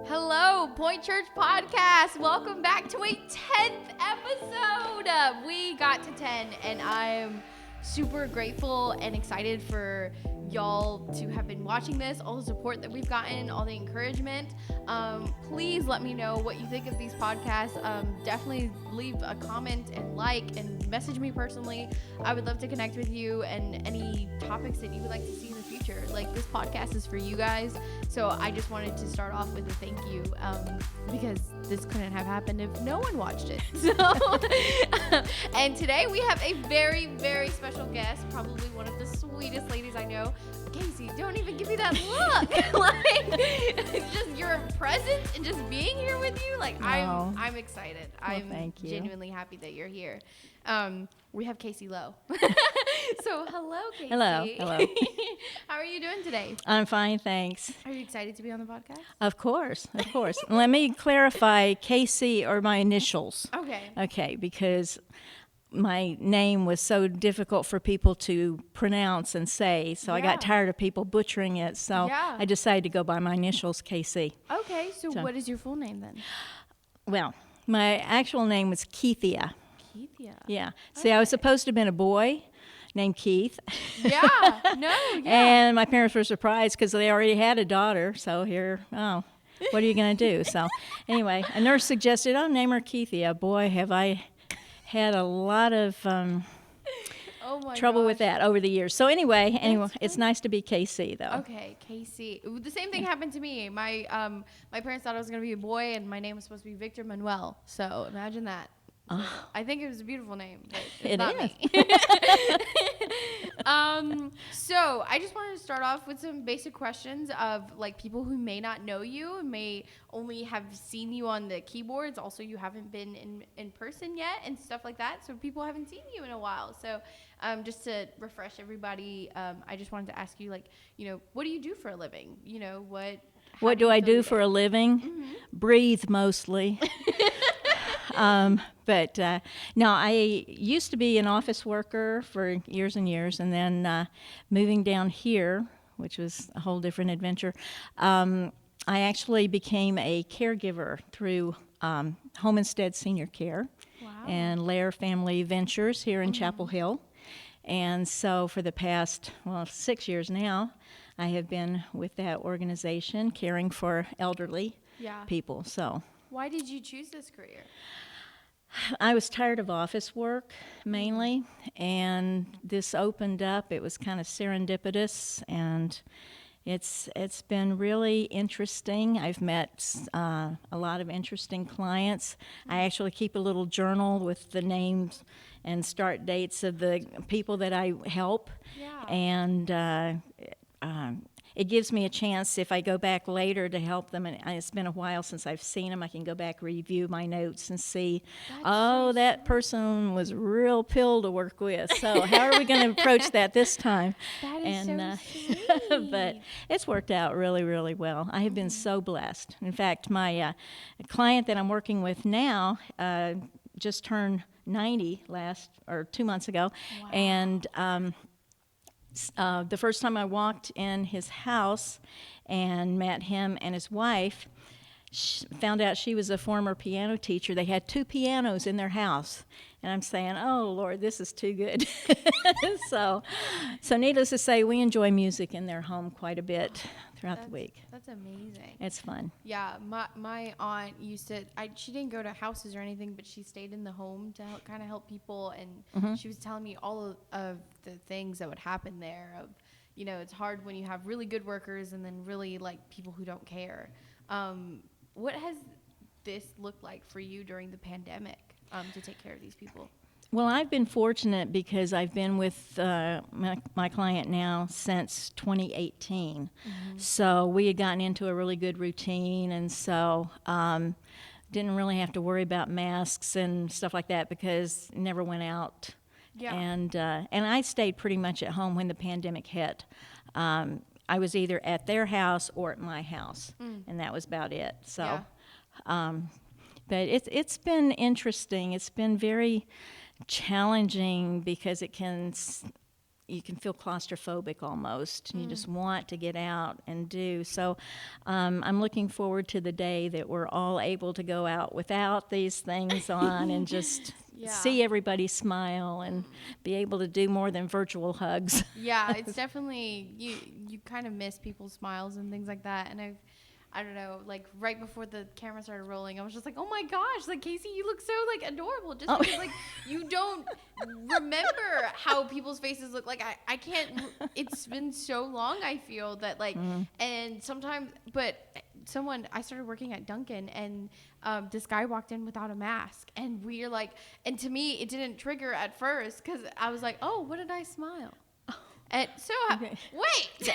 Hello, Point Church Podcast. Welcome back to a 10th episode. We got to 10, and I'm super grateful and excited for y'all to have been watching this, all the support that we've gotten, all the encouragement. Please let me know what you think of these podcasts. Definitely leave a comment and like and message me personally. I would love to connect with you and any topics that you would like to see in the future. Like, this podcast is for you guys, so I just wanted to start off with a thank you, because this couldn't have happened if no one watched it. So, and today we have a very, very special guest, probably one of the sweetest ladies I know. Casey, don't even give me that look. Like, just your presence and just being here with you, like, Oh. I'm excited. Well, I'm thank you. genuinely happy that you're here. We have Casey Lowe. So hello, Casey. Hello. How are you doing today? I'm fine, thanks. Are you excited to be on the podcast? Of course. Let me clarify, KC are my initials. Okay. Okay, because my name was so difficult for people to pronounce and say, so I Yeah. got tired of people butchering it, so Yeah. I decided to go by my initials, KC. Okay, so So- what is your full name then? Well, my actual name was Keithia. Keithia. Yeah. See, I was supposed to have been a boy named Keith. Yeah. No. Yeah. And my parents were surprised because they already had a daughter. So what are you going to do? So anyway, a nurse suggested, name her Keithia. Boy, have I had a lot of Oh my trouble with gosh. that over the years. So anyway, That's it's nice to be KC though. Okay, Casey. The same thing happened to me. My parents thought I was gonna be a boy, and my name was supposed to be Victor Manuel. So imagine that. So I think it was a beautiful name, but it's It not is. me. So I just wanted to start off with some basic questions of, like, people who may not know you and may only have seen you on the keyboards. Also, you haven't been in person yet and stuff like that. So people haven't seen you in a while. So just to refresh everybody, I just wanted to ask you, like, what do you do for a living? How What do you I fill do your for day? a living? Breathe mostly. But no, I used to be an office worker for years and years, and then moving down here, which was a whole different adventure, I actually became a caregiver through Home Instead Senior Care Wow. and Lair Family Ventures here in Chapel Hill. And so for the past, 6 years now, I have been with that organization caring for elderly Yeah. people. So Why did you choose this career? I was tired of office work mainly, and this opened up. It was kind of serendipitous, and it's been really interesting. I've met a lot of interesting clients. I actually keep a little journal with the names and start dates of the people that I help, Yeah. and it gives me a chance, if I go back later to help them, and it's been a while since I've seen them, I can go back, review my notes, and see, so that person was a real pill to work with. So how are we going to approach that this time? That is And, so sweet. but it's worked out really, really well. I have been so blessed. In fact, my client that I'm working with now just turned 90 2 months ago, Wow. and the first time I walked in his house and met him and his wife, found out she was a former piano teacher. They had 2 pianos in their house. And I'm saying, oh, Lord, this is too good. So needless to say, we enjoy music in their home quite a bit throughout the week. That's amazing. It's fun. Yeah, my aunt used to. she didn't go to houses or anything, but she stayed in the home to kind of help people, and she was telling me all of the things that would happen there. Of, it's hard when you have really good workers and then really, like, people who don't care. What has this looked like for you during the pandemic, to take care of these people? Well, I've been fortunate because I've been with my client now since 2018. So we had gotten into a really good routine, and so didn't really have to worry about masks and stuff like that because never went out. Yeah. And I stayed pretty much at home when the pandemic hit. I was either at their house or at my house, and that was about it. So, but it's been interesting. It's been very challenging because it can you can feel claustrophobic almost, and you just want to get out and do. So I'm looking forward to the day that we're all able to go out without these things on and just see everybody smile and be able to do more than virtual hugs. Yeah, it's definitely, you kind of miss people's smiles and things like that. And I don't know, like right before the camera started rolling, I was just like, oh my gosh, like Casey, you look so like adorable. Just because like you don't remember how people's faces look. Like I can't, it's been so long, I feel that like, and sometimes, but I started working at Dunkin', and this guy walked in without a mask, and we're like, and to me, it didn't trigger at first because I was like, oh, what a nice smile. And so, wait,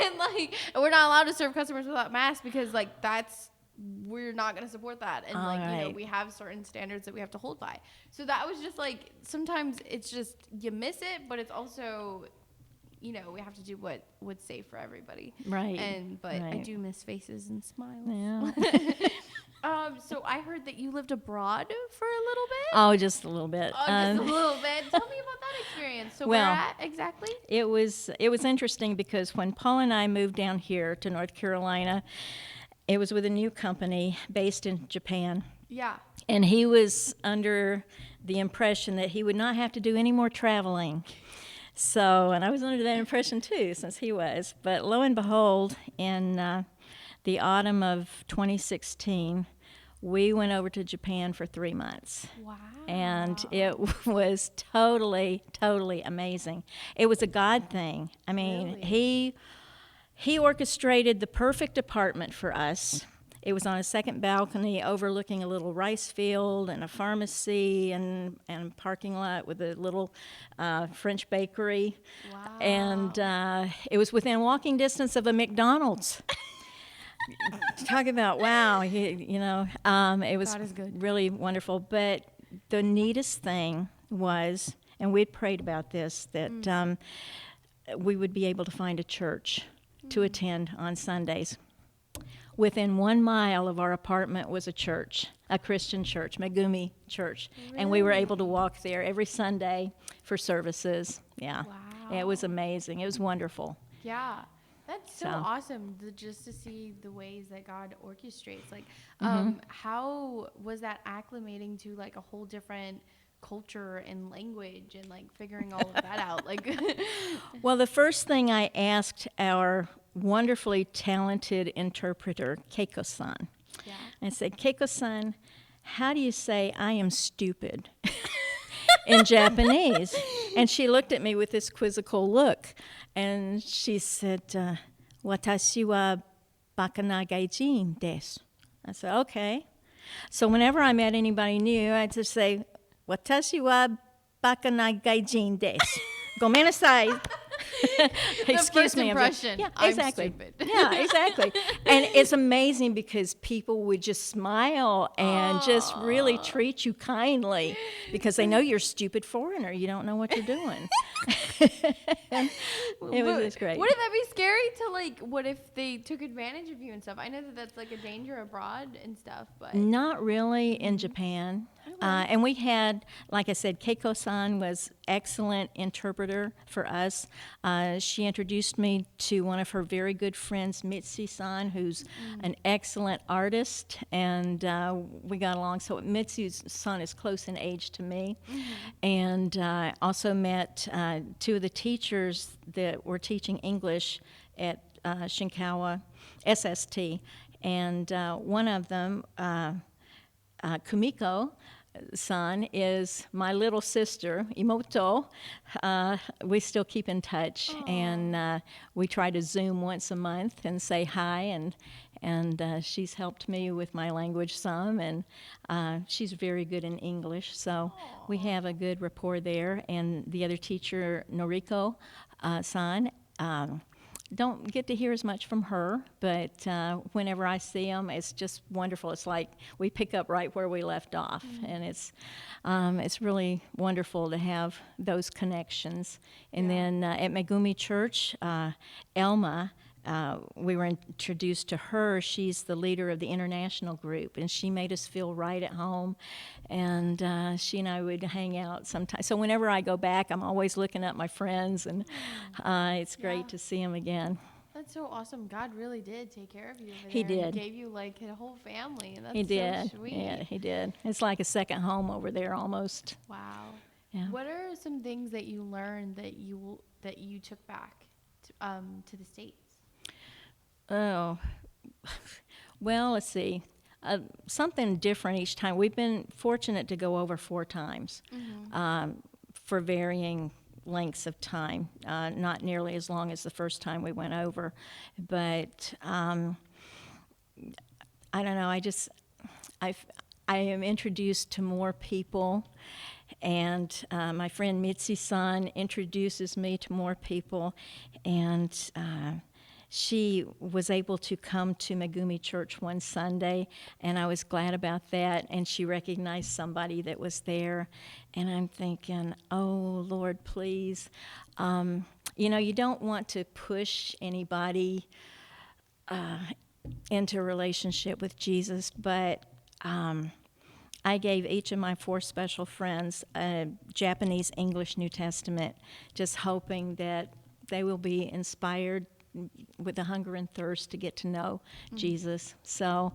and like, we're not allowed to serve customers without masks because like we're not going to support that. And like, you know, we have certain standards that we have to hold by. So that was just like, sometimes it's just, you miss it, but it's also, you know, we have to do what's safe for everybody. Right. But I do miss faces and smiles. Yeah. So I heard that you lived abroad for a little bit. Oh, just a little bit. Just a little bit. Tell me about that experience. So where at exactly? It was interesting because when Paul and I moved down here to North Carolina, it was with a new company based in Japan. Yeah. And he was under the impression that he would not have to do any more traveling. So, and I was under that impression too, since he was. But lo and behold, in the autumn of 2016, we went over to Japan for 3 months. Wow. And it was totally, totally amazing. It was a God thing. I mean, really? he orchestrated the perfect apartment for us. It was on a second balcony overlooking a little rice field and a pharmacy and a parking lot with a little French bakery. Wow. And it was within walking distance of a McDonald's. Talk about, wow, you know, it was really wonderful. But the neatest thing was, and we'd prayed about this, that we would be able to find a church to attend on Sundays. Within 1 mile of our apartment was a church, a Christian church, Megumi Church. Really? And we were able to walk there every Sunday for services. Yeah. Wow. It was amazing. It was wonderful. Yeah. That's so awesome, just to see the ways that God orchestrates. Like, how was that acclimating to like a whole different culture and language and like figuring all of that out? Like, well, the first thing I asked our wonderfully talented interpreter, Keiko-san, I said, Keiko-san, how do you say I am stupid in Japanese? And she looked at me with this quizzical look. And she said, "Watashi wa baka na gaijin desu." I said, "Okay." So whenever I met anybody new, I'd just say, "Watashi wa baka na gaijin desu." Gomenasai. Excuse me. Impression. Yeah, exactly. I'm stupid. Yeah, exactly. And it's amazing because people would just smile and just really treat you kindly because they know you're a stupid foreigner. You don't know what you're doing. It was great. Wouldn't that be scary to like, what if they took advantage of you and stuff? I know that that's like a danger abroad and stuff, but. Not really in Japan. And we had, like I said, Keiko-san was excellent interpreter for us. She introduced me to one of her very good friends, Mitsu-san, who's an excellent artist, and we got along. So Mitsu's son is close in age to me. And I also met two of the teachers that were teaching English at Shinkawa SST, and one of them, Kumiko-san, is my little sister, Imoto. We still keep in touch, and we try to Zoom once a month and say hi, and she's helped me with my language some, and she's very good in English, so we have a good rapport there. And the other teacher, Noriko-san, don't get to hear as much from her, but whenever I see them, it's just wonderful. It's like we pick up right where we left off, and it's really wonderful to have those connections. And then at Megumi Church, Elma we were introduced to her. She's the leader of the international group, and she made us feel right at home. And she and I would hang out sometimes. So whenever I go back, I'm always looking at my friends, and it's great to see them again. That's so awesome. God really did take care of you over there. He did. And gave you like a whole family, and that's He did. so sweet. Yeah, he did. It's like a second home over there almost. Wow. Yeah. What are some things that you learned that you took back to the States? Oh, well, let's see. Something different each time. We've been fortunate to go over 4 times for varying lengths of time, not nearly as long as the first time we went over. But I don't know, I am introduced to more people, and my friend Mitzi's son introduces me to more people, and she was able to come to Megumi Church one Sunday, and I was glad about that, and she recognized somebody that was there, and I'm thinking, oh, Lord, please. You don't want to push anybody into a relationship with Jesus, but I gave each of my 4 special friends a Japanese English New Testament, just hoping that they will be inspired with a hunger and thirst to get to know Jesus. So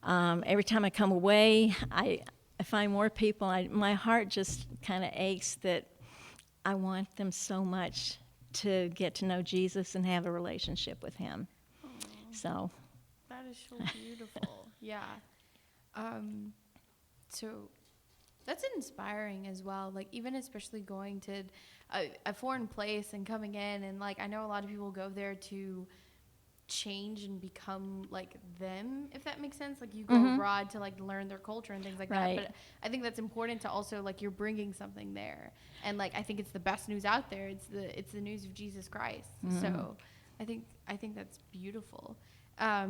every time I come away, I find more people. My heart just kind of aches that I want them so much to get to know Jesus and have a relationship with him. Aww. So that is so beautiful. Yeah. So that's inspiring as well. Like, even especially going to a foreign place and coming in, and like I know a lot of people go there to change and become like them, if that makes sense. Like, you go abroad to like learn their culture and things like that. But I think that's important to also, like, you're bringing something there, and like I think it's the best news out there. It's the news of Jesus Christ. So I think that's beautiful. I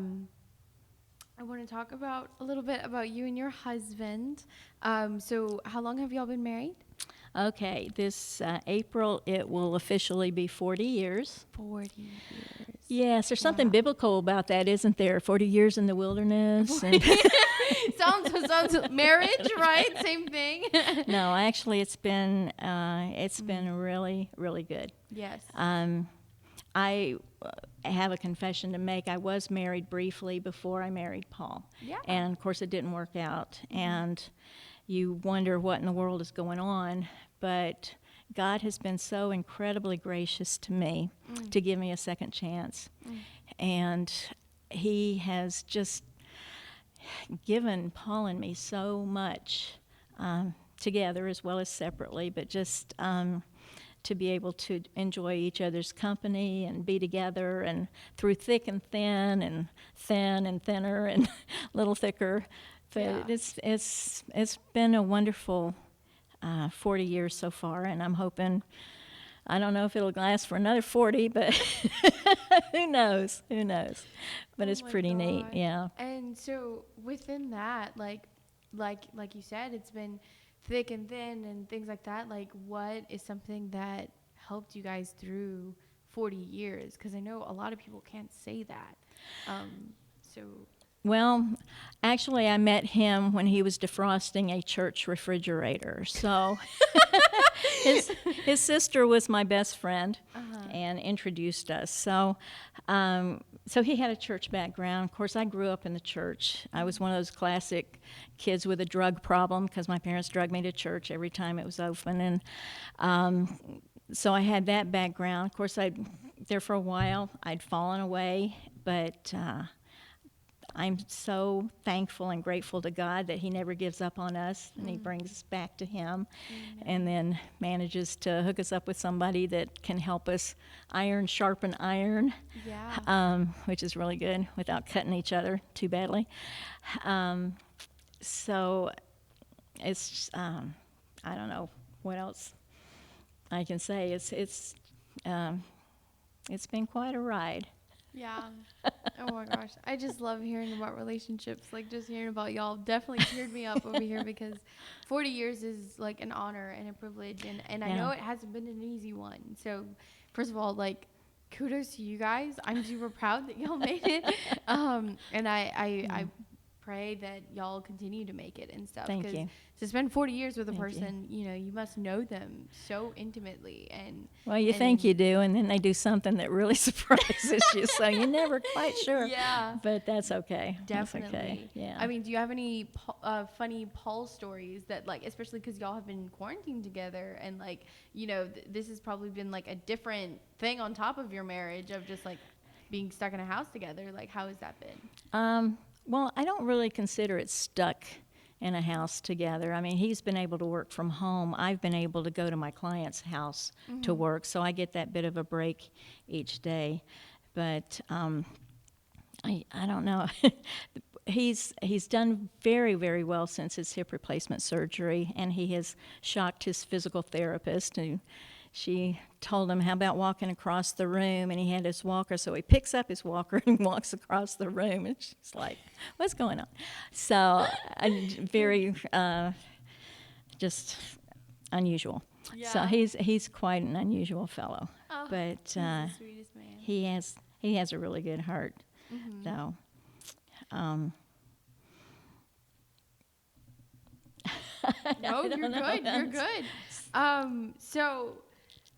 want to talk a little bit about you and your husband. So how long have y'all been married? Okay, this April it will officially be 40 years. 40 years. Yes, there's something biblical about that, isn't there? 40 years in the wilderness. And sounds marriage, right? Same thing. No, actually, it's been really, really good. Yes. I have a confession to make. I was married briefly before I married Paul. Yeah. And of course, it didn't work out. And you wonder what in the world is going on. But God has been so incredibly gracious to me to give me a second chance. And he has just given Paul and me so much together as well as separately, but just to be able to enjoy each other's company and be together, and through thick and thin and thinner and a little thicker. But it's been a wonderful 40 years so far, and I'm hoping, I don't know if it'll last for another 40, but who knows? But it's pretty neat, yeah. And so within that, like you said, it's been thick and thin and things like that. Like, what is something that helped you guys through 40 years? Because I know a lot of people can't say that. Well, actually, I met him when he was defrosting a church refrigerator. So his sister was my best friend and introduced us. So he had a church background. Of course, I grew up in the church. I was one of those classic kids with a drug problem because my parents drugged me to church every time it was open. And so I had that background. Of course, there for a while, I'd fallen away, but I'm so thankful and grateful to God that he never gives up on us, and he brings us back to him, and then manages to hook us up with somebody that can help us iron sharpen iron, which is really good without cutting each other too badly. So it's, I don't know what else I can say. It's been quite a ride. Yeah. Oh my gosh. I just love hearing about relationships. Like, just hearing about y'all definitely cheered me up over here, because 40 years is like an honor and a privilege. And I know it hasn't been an easy one. So first of all, like, kudos to you guys. I'm super proud that y'all made it. And I pray that y'all continue to make it and stuff. Thank you. To spend 40 years with a Thank person, you must know them so intimately. And Well, you think you do, and then they do something that really surprises you, so you're never quite sure. Yeah. But that's okay. Definitely. That's okay. Yeah. I mean, do you have any funny Paul stories that, like, especially because y'all have been quarantined together and, like, this has probably been, like, a different thing on top of your marriage of just, like, being stuck in a house together. Like, how has that been? Well, I don't really consider it stuck in a house together. I mean, he's been able to work from home. I've been able to go to my client's house to work, so I get that bit of a break each day. But I don't know. He's done very, very well since his hip replacement surgery, and he has shocked his physical therapist, who she told him, how about walking across the room? And he had his walker, so he picks up his walker and walks across the room, and she's like, what's going on? So very just unusual. Yeah. So he's quite an unusual fellow. Oh, But he's the sweetest man. he has a really good heart, though. No, you're good. You're good. So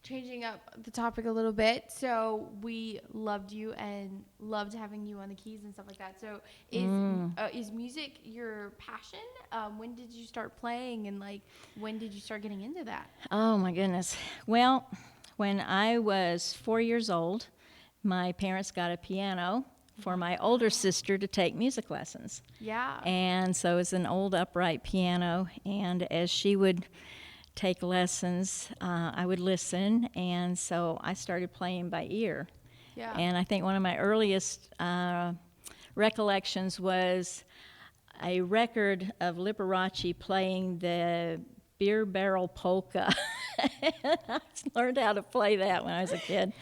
changing up the topic a little bit. So we loved you and loved having you on the keys and stuff like that. So is music your passion? When did you start playing, and, like, when did you start getting into that? Oh my goodness. Well, when I was 4 years old, my parents got a piano for my older sister to take music lessons. Yeah. And so it's an old upright piano, and as she would take lessons, I would listen, and so I started playing by ear. Yeah. And I think one of my earliest recollections was a record of Liberace playing the Beer Barrel Polka. I learned how to play that when I was a kid.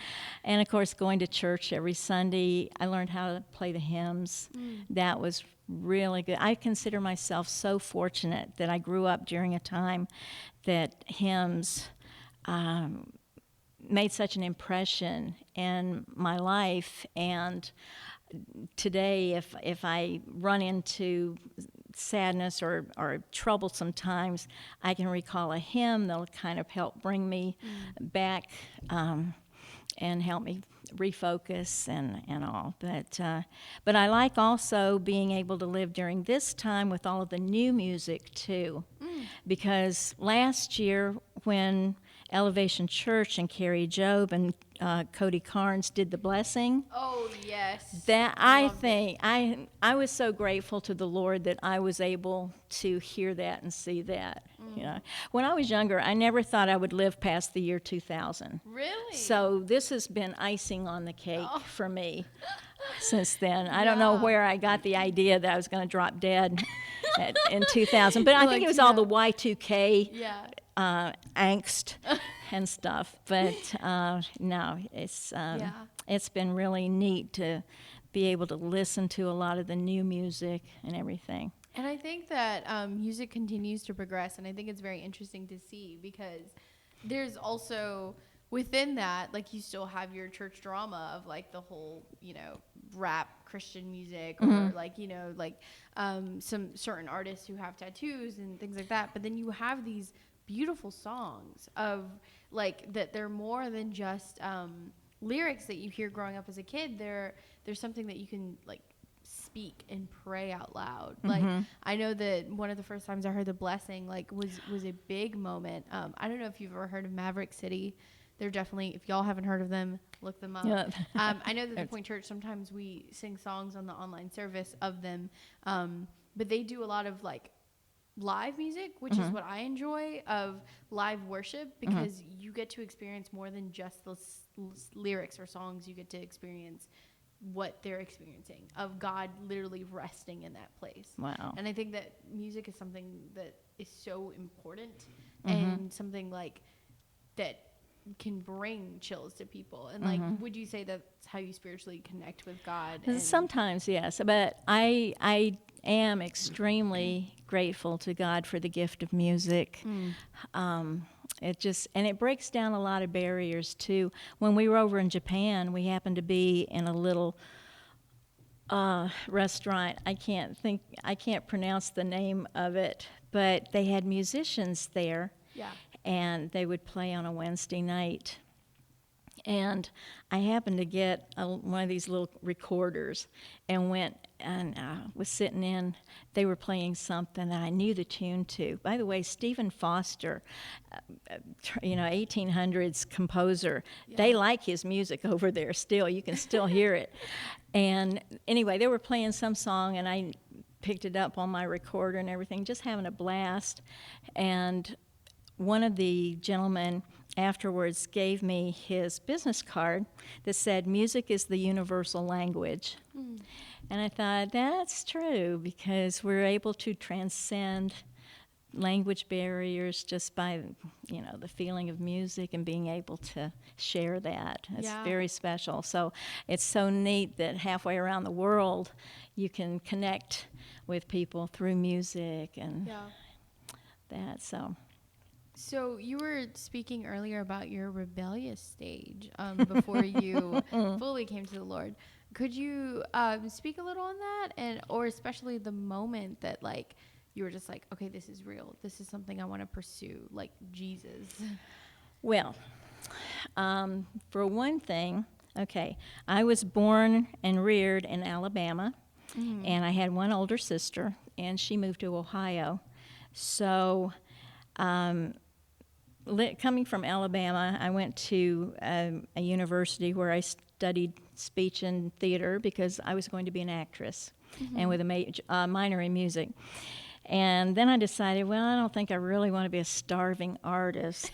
And, of course, going to church every Sunday, I learned how to play the hymns. That was really good. I consider myself so fortunate that I grew up during a time that hymns made such an impression in my life. And today, if I run into sadness or troublesome times, I can recall a hymn that'll kind of help bring me back and help me refocus and all. But I like also being able to live during this time with all of the new music too, because last year when Elevation Church and Carrie Job and Cody Carnes did the blessing. Oh, yes. That I was so grateful to the Lord that I was able to hear that and see that. When I was younger, I never thought I would live past the year 2000. Really? So this has been icing on the cake for me since then. I don't know where I got the idea that I was going to drop dead in 2000, but I think it was all the Y2K angst and stuff. But no, it's been really neat to be able to listen to a lot of the new music and everything. And I think that music continues to progress, and I think it's very interesting to see because there's also within that, like, you still have your church drama of, like, the whole, rap Christian music or some certain artists who have tattoos and things like that. But then you have these beautiful songs of, like, that they're more than just lyrics that you hear growing up as a kid. There's something that you can, like, speak and pray out loud. Like, I know that one of the first times I heard The Blessing, like, was a big moment. I don't know if you've ever heard of Maverick City. They're definitely, if y'all haven't heard of them, look them up. Yeah. I know that the Point Church, sometimes we sing songs on the online service of them, but they do a lot of, like, live music, which is what I enjoy, of live worship, because you get to experience more than just the lyrics or songs. You get to experience what they're experiencing, of God literally resting in that place. Wow. And I think that music is something that is so important and something, like, that can bring chills to people. And, like, would you say that's how you spiritually connect with God? Sometimes, yes. But I am extremely grateful to God for the gift of music. It breaks down a lot of barriers too. When we were over in Japan, we happened to be in a little restaurant. I can't pronounce the name of it, but they had musicians there, Yeah. and they would play on a Wednesday night. And I happened to get one of these little recorders and went and was sitting in. They were playing something that I knew the tune to. By the way, Stephen Foster, 1800s composer, they like his music over there still. You can still hear it. And anyway, they were playing some song, and I picked it up on my recorder and everything, just having a blast. And one of the gentlemen afterwards gave me his business card that said, "Music is the universal language." And I thought, that's true, because we're able to transcend language barriers just by, the feeling of music and being able to share that. It's very special. So it's so neat that halfway around the world you can connect with people through music and that. So you were speaking earlier about your rebellious stage before you fully came to the Lord. Could you speak a little on that, or especially the moment that you were just like, okay, this is real. This is something I want to pursue, like Jesus. Well, for one thing, I was born and reared in Alabama, and I had one older sister, and she moved to Ohio. So coming from Alabama, I went to a university where I studied speech and theater because I was going to be an actress, and with a minor in music. And then I decided, well, I don't think I really want to be a starving artist.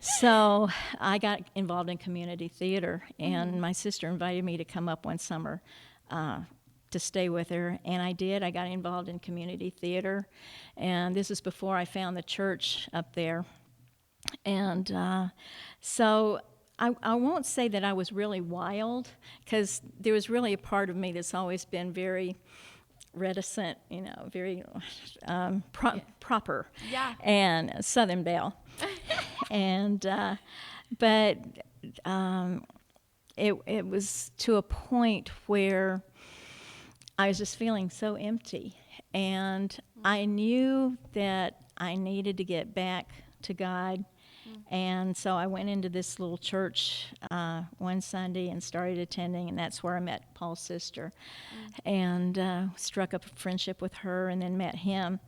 So I got involved in community theater, and my sister invited me to come up one summer to stay with her, and I did. I got involved in community theater, and this is before I found the church up there. And so I won't say that I was really wild, because there was really a part of me that's always been very reticent, very proper, and Southern Belle. And but it was to a point where I was just feeling so empty, and I knew that I needed to get back to God. And so I went into this little church one Sunday and started attending, and that's where I met Paul's sister, and struck up a friendship with her, and then met him.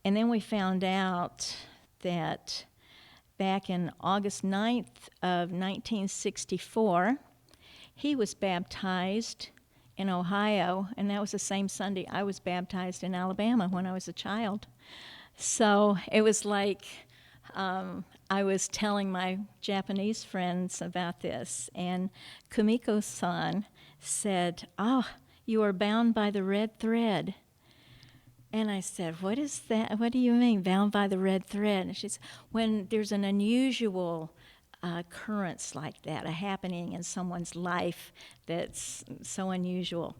And then we found out that back in August 9th of 1964, he was baptized in Ohio, and that was the same Sunday I was baptized in Alabama when I was a child. So it was like I was telling my Japanese friends about this, and Kumiko-san said, you are bound by the red thread. And I said, what is that? What do you mean, bound by the red thread? And she said, when there's an unusual occurrence like that, a happening in someone's life that's so unusual,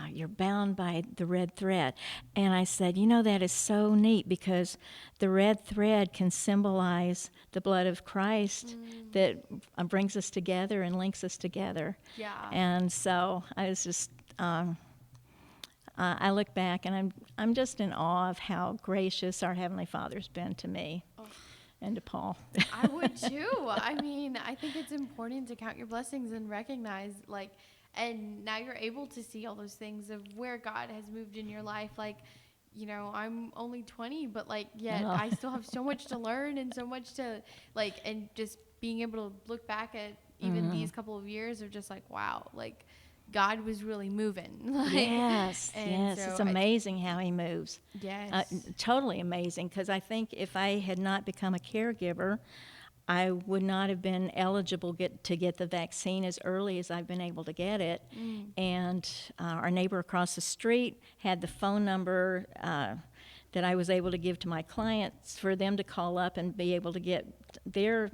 you're bound by the red thread. And I said, that is so neat, because the red thread can symbolize the blood of Christ that brings us together and links us together. Yeah. And so I was just, I look back and I'm just in awe of how gracious our Heavenly Father's been to me. And to Paul. I would too. I mean, I think it's important to count your blessings and recognize, and now you're able to see all those things of where God has moved in your life. I'm only 20, but yet I still have so much to learn and so much to and just being able to look back at even these couple of years of just wow, God was really moving. Yes, it's amazing how he moves. Yes. Totally amazing, because I think if I had not become a caregiver, I would not have been eligible to get the vaccine as early as I've been able to get it. And our neighbor across the street had the phone number that I was able to give to my clients for them to call up and be able to get their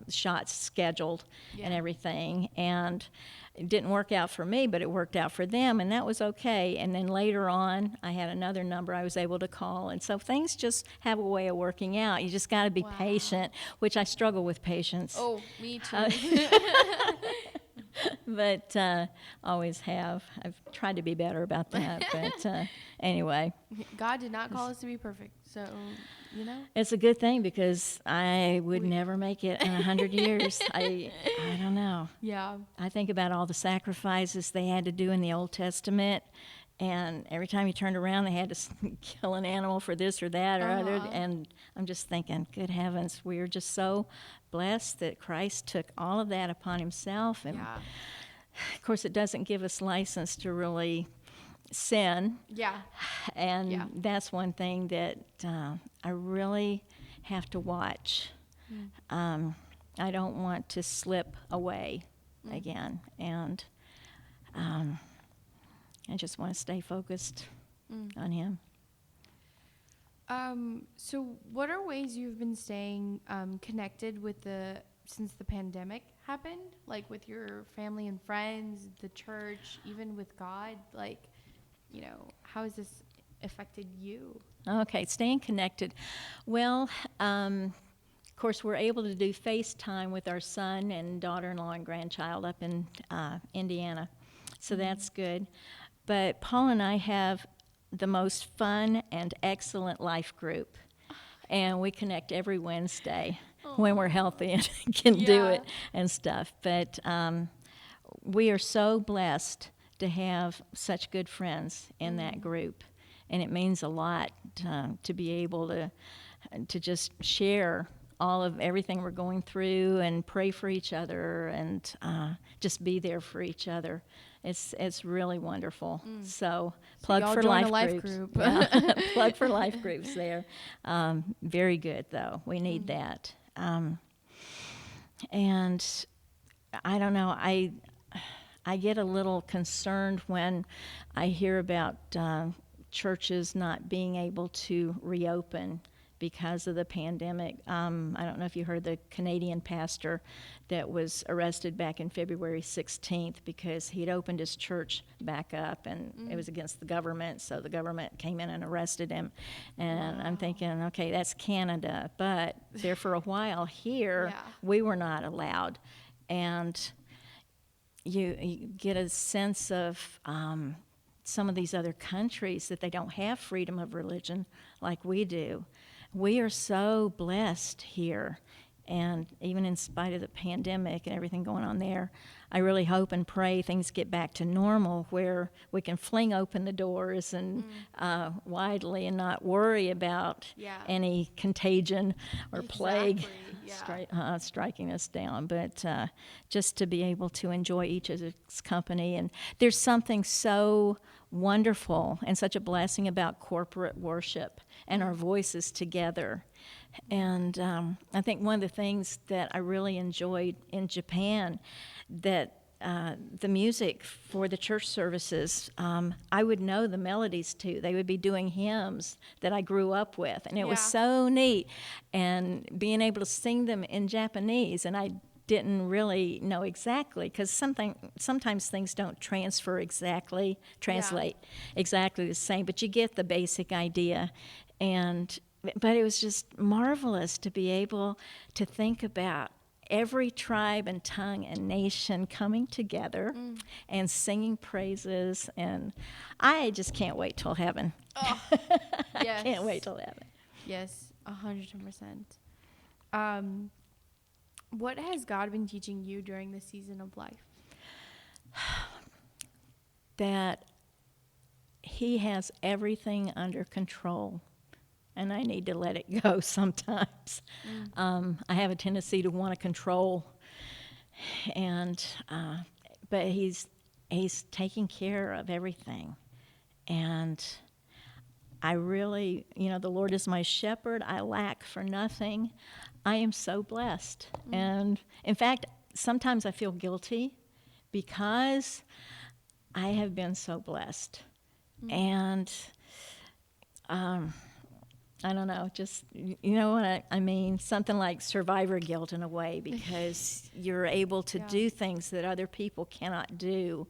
shots scheduled and everything. And it didn't work out for me, but it worked out for them, and that was okay. And then later on, I had another number I was able to call. And so things just have a way of working out. You just got to be patient, which I struggle with patience. Oh, me too. But always have. I've tried to be better about that. But anyway. God did not call us to be perfect. So, you know. It's a good thing because I would never make it in 100 years. I don't know. Yeah. I think about all the sacrifices they had to do in the Old Testament. And every time you turned around, they had to kill an animal for this or that or other. And I'm just thinking, good heavens, we are just so blessed that Christ took all of that upon himself. And of course, it doesn't give us license to really sin. Yeah. And that's one thing that I really have to watch. I don't want to slip away again. And I just want to stay focused on him. So what are ways you've been staying connected with since the pandemic happened? Like with your family and friends, the church, even with God? Like, you know, how has this affected you? Okay, staying connected. Well, of course, we're able to do FaceTime with our son and daughter-in-law and grandchild up in Indiana. So that's good. But Paul and I have the most fun and excellent life group. And we connect every Wednesday when we're healthy and can do it and stuff. But we are so blessed to have such good friends in that group. And it means a lot to be able to just share all of everything we're going through and pray for each other and just be there for each other. It's really wonderful. So plug for life groups. Yeah. Plug for life groups there. Very good though. We need that. And I don't know. I get a little concerned when I hear about churches not being able to reopen because of the pandemic. I don't know if you heard the Canadian pastor that was arrested back in February 16th because he'd opened his church back up, and it was against the government, so the government came in and arrested him. And I'm thinking, okay, that's Canada, but there for a while here, we were not allowed. And you get a sense of some of these other countries that they don't have freedom of religion like we do. We are so blessed here, and even in spite of the pandemic and everything going on there, I really hope and pray things get back to normal where we can fling open the doors and widely and not worry about any contagion or plague striking us down, but just to be able to enjoy each other's company. And there's something so wonderful and such a blessing about corporate worship and our voices together. And I think one of the things that I really enjoyed in Japan, that the music for the church services, I would know the melodies to. They would be doing hymns that I grew up with, and it was so neat. And being able to sing them in Japanese, and I didn't really know exactly, because sometimes things don't translate exactly the same, but you get the basic idea. But it was just marvelous to be able to think about every tribe and tongue and nation coming together and singing praises, and I just can't wait till heaven. Oh, yes. I can't wait till heaven. Yes, 100%. What has God been teaching you during this season of life? That he has everything under control, and I need to let it go sometimes. I have a tendency to want to control, and but he's taking care of everything. And I really, the Lord is my shepherd. I lack for nothing. I am so blessed. And in fact, sometimes I feel guilty because I have been so blessed. And I don't know, just, you know what I mean? Something like survivor guilt in a way, because you're able to Yeah. do things that other people cannot do,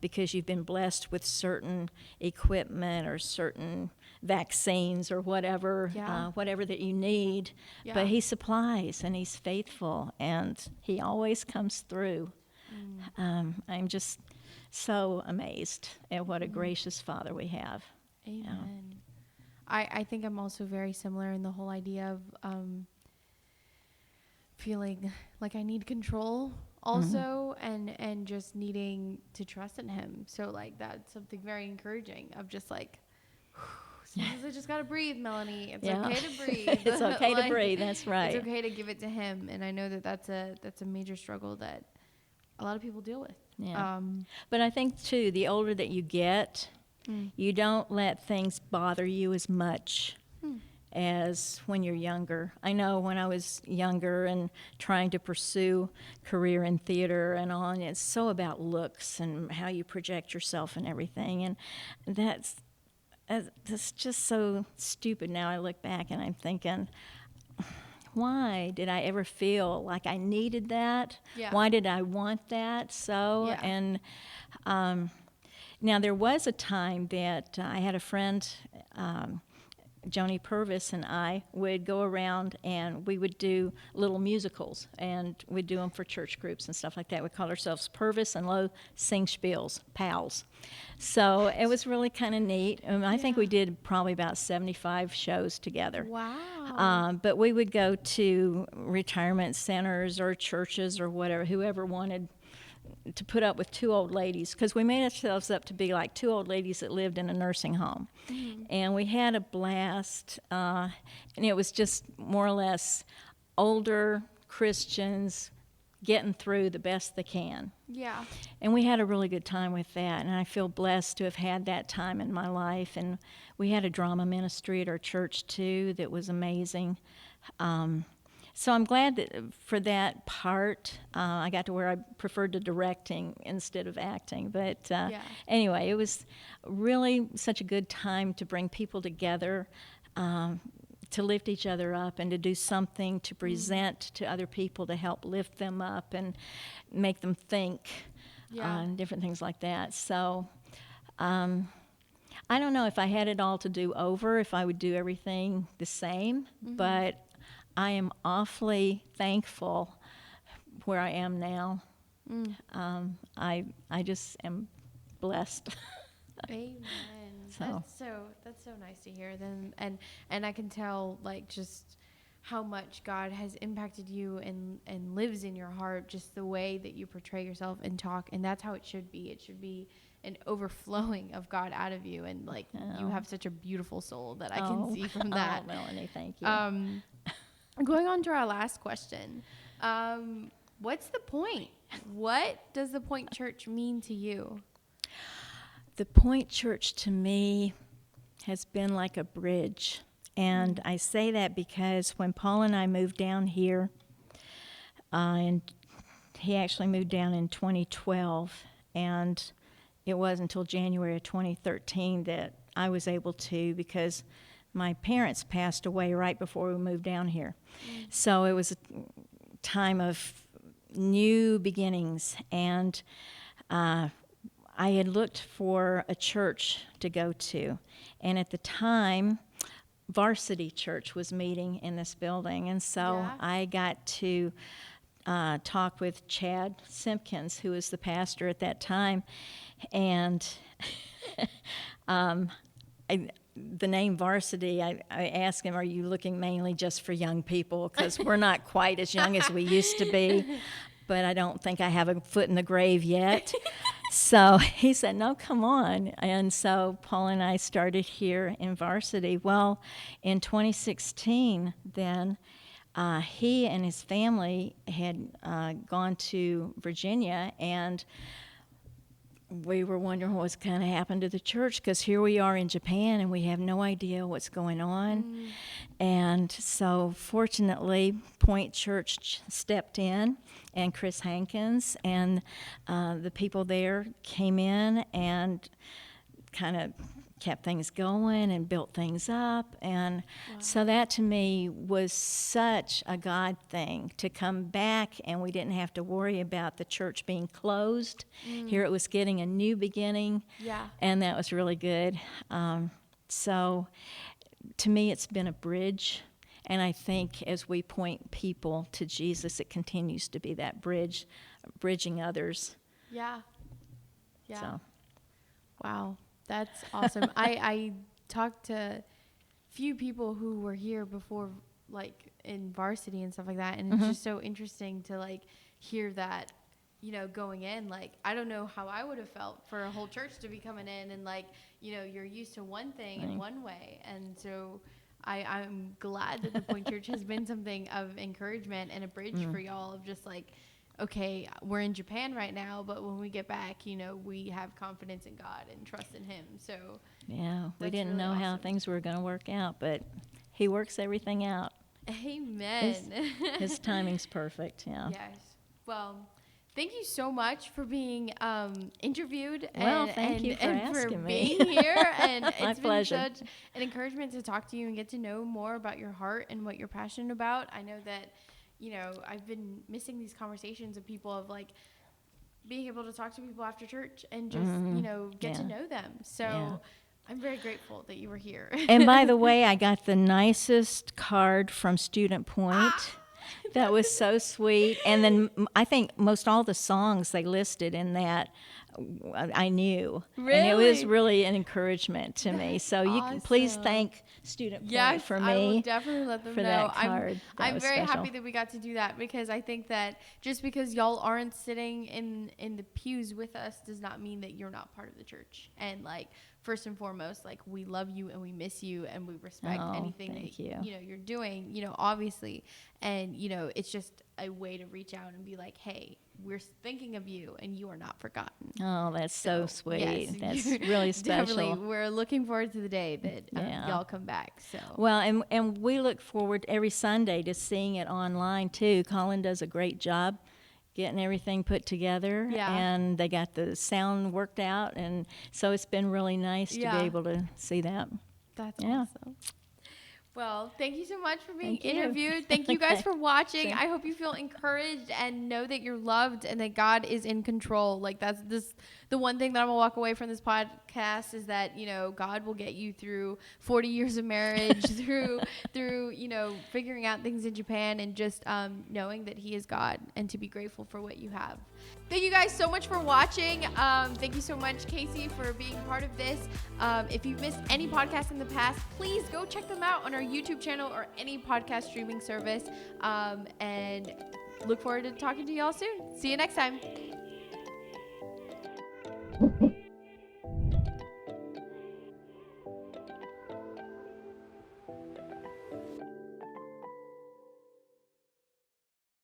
because you've been blessed with certain equipment or certain vaccines or whatever, Yeah. whatever that you need. Yeah. But he supplies, and he's faithful, and he always comes through. I'm just so amazed at what a gracious Father we have. Amen. I think I'm also very similar in the whole idea of feeling like I need control also, and just needing to trust in him. So like that's something very encouraging of just like, sometimes I just gotta breathe, Melanie. It's Yeah. okay to breathe. It's okay to Like, breathe. That's right. It's okay to give it to him. And I know that that's a major struggle that a lot of people deal with. Yeah. But I think too, the older that you get, you don't let things bother you as much as when you're younger. I know when I was younger and trying to pursue career in theater and on, it's so about looks and how you project yourself and everything, and that's just so stupid. Now I look back and I'm thinking, why did I ever feel like I needed that? Yeah. Why did I want that? So, Yeah. and now there was a time that I had a friend, Joni Purvis, and I would go around and we would do little musicals, and we'd do them for church groups and stuff like that. We called ourselves Purvis and Lowe Sing Spiels, pals. So it was really kind of neat. I think we did probably about 75 shows together. Wow. But we would go to retirement centers or churches or whatever, whoever wanted to put up with two old ladies, because we made ourselves up to be like two old ladies that lived in a nursing home. And we had a blast, and it was just more or less older Christians getting through the best they can. Yeah. And we had a really good time with that, and I feel blessed to have had that time in my life. And we had a drama ministry at our church too that was amazing. So I'm glad that for that part, I got to where I preferred to directing instead of acting. But anyway, it was really such a good time to bring people together, to lift each other up, and to do something to present to other people to help lift them up and make them think, and different things like that. So I don't know if I had it all to do over, if I would do everything the same, but I am awfully thankful where I am now. I just am blessed. Amen. So. That's so nice to hear. Then and I can tell like just how much God has impacted you and lives in your heart, just the way that you portray yourself and talk, and that's how it should be. It should be an overflowing of God out of you, and like you have such a beautiful soul that I can see from that. Oh, Melanie, thank you. Going on to our last question. What's the point? What does the Point Church mean to you? The Point Church to me has been like a bridge. And I say that because when Paul and I moved down here, and he actually moved down in 2012, and it wasn't until January of 2013 that I was able to, because my parents passed away right before we moved down here. So it was a time of new beginnings, and I had looked for a church to go to. And at the time, Varsity Church was meeting in this building, and so I got to talk with Chad Simpkins, who was the pastor at that time, and the name Varsity, I asked him, are you looking mainly just for young people? Because we're not quite as young as we used to be, but I don't think I have a foot in the grave yet. So he said, no, come on. And so Paul and I started here in Varsity. Well, in 2016, then, he and his family had gone to Virginia, and we were wondering what was going to happen to the church, because here we are in Japan and we have no idea what's going on. And so fortunately, Point Church stepped in, and Chris Hankins and the people there came in and kind of kept things going and built things up. And so that to me was such a God thing to come back, and we didn't have to worry about the church being closed. Here it was getting a new beginning. Yeah. And that was really good. So to me, it's been a bridge. And I think as we point people to Jesus, it continues to be that bridge, bridging others. Yeah. Yeah. So. Wow. That's awesome. I talked to few people who were here before, like in varsity and stuff like that. And it's just so interesting to like hear that, you know, going in, like, I don't know how I would have felt for a whole church to be coming in and like, you know, you're used to one thing in one way. And so I'm glad that the Point Church has been something of encouragement and a bridge for y'all of just like, okay, we're in Japan right now, but when we get back, you know, we have confidence in God and trust in Him. So yeah, we didn't really know how awesome. things were going to work out, but He works everything out. Amen. His timing's perfect. Yeah. Yes. Well, thank you so much for being interviewed Well, thank you for asking me. being here. And My it's pleasure. been such an encouragement to talk to you and get to know more about your heart and what you're passionate about. I know that, you know, I've been missing these conversations of people of like being able to talk to people after church and just, you know, get to know them. So I'm very grateful that you were here. And by the way, I got the nicest card from Student Point. That was so sweet. And then I think most all the songs they listed in that I knew. Really? And it was really an encouragement to me. So you can please awesome. thank Student Point Yes, for me. I will definitely let them for know. that card. That I'm was very special. happy that we got to do that because I think that just because y'all aren't sitting in the pews with us does not mean that you're not part of the church. And like first and foremost, like we love you and we miss you and we respect anything that you know you're doing, you know, obviously. And you know, it's just a way to reach out and be like, hey, we're thinking of you and you are not forgotten. Oh, that's so sweet. Yes, That's really special. Definitely, we're looking forward to the day that y'all come back. So well, and we look forward every Sunday to seeing it online too. Colin does a great job getting everything put together, and they got the sound worked out, and so it's been really nice to be able to see that. That's awesome. Well, thank you so much for being Thank you. interviewed. Thank you guys for watching. I hope you feel encouraged and know that you're loved and that God is in control. Like that's the one thing that I'm gonna walk away from this podcast is that, you know, God will get you through 40 years of marriage, through, you know, figuring out things in Japan and just knowing that He is God and to be grateful for what you have. Thank you guys so much for watching. Thank you so much, Casey, for being part of this. If you've missed any podcasts in the past, please go check them out on our YouTube channel or any podcast streaming service. And look forward to talking to y'all soon. See you next time.